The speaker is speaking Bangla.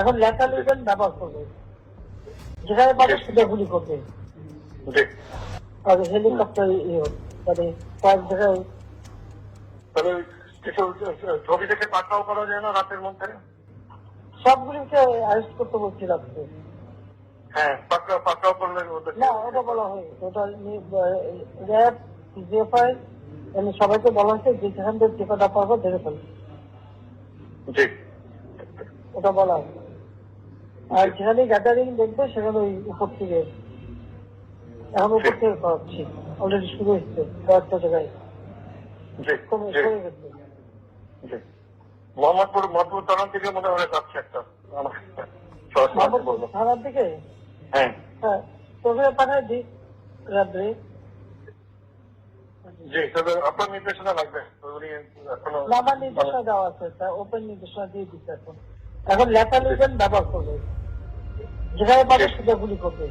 এখন লেখা লিখবেন ব্যবহার করবে, যেখানে পাবে সেটা গুলি করবে। আর হেলিকপ্টার মানে কয়েক জায়গায় ছবি দেখে পাকড়াও করা যায় না রাতের মধ্যে? সবগুলিকে অ্যারেস্ট করতে বলছিলাম। হ্যাঁ, পাকড়াও করলে না, ওটা বলা হয়, ওটা র্যাব জিএফআই সবাইকে বলা হয়েছে যে যেখান থেকে টিকাটা পারবো ধরে ফেলবে, ওটা বলা হয়। আর যেখানে গ্যাদারিং দেখবে সেখানে ওই উপর থেকে, এখন উপর থেকে করাচ্ছি, অলরেডি শুরু হচ্ছে কয়েকটা জায়গায় কমে গেছে। মোহাম্মদপুর থানার দিকে মনে হয় যাচ্ছে একটা থানার দিকে। হ্যাঁ, হ্যাঁ, তবে পাঠায় দিই রাত্রে। জি, তবে আপনার নির্দেশনা লাগবে। আমার নির্দেশনা দেওয়া আছে, ওপেন নির্দেশনা দিয়ে দিচ্ছে। এখন লেখা লিখবেন ব্যবহার করবে, যেখানে পাবে সেটা গুলি করবে।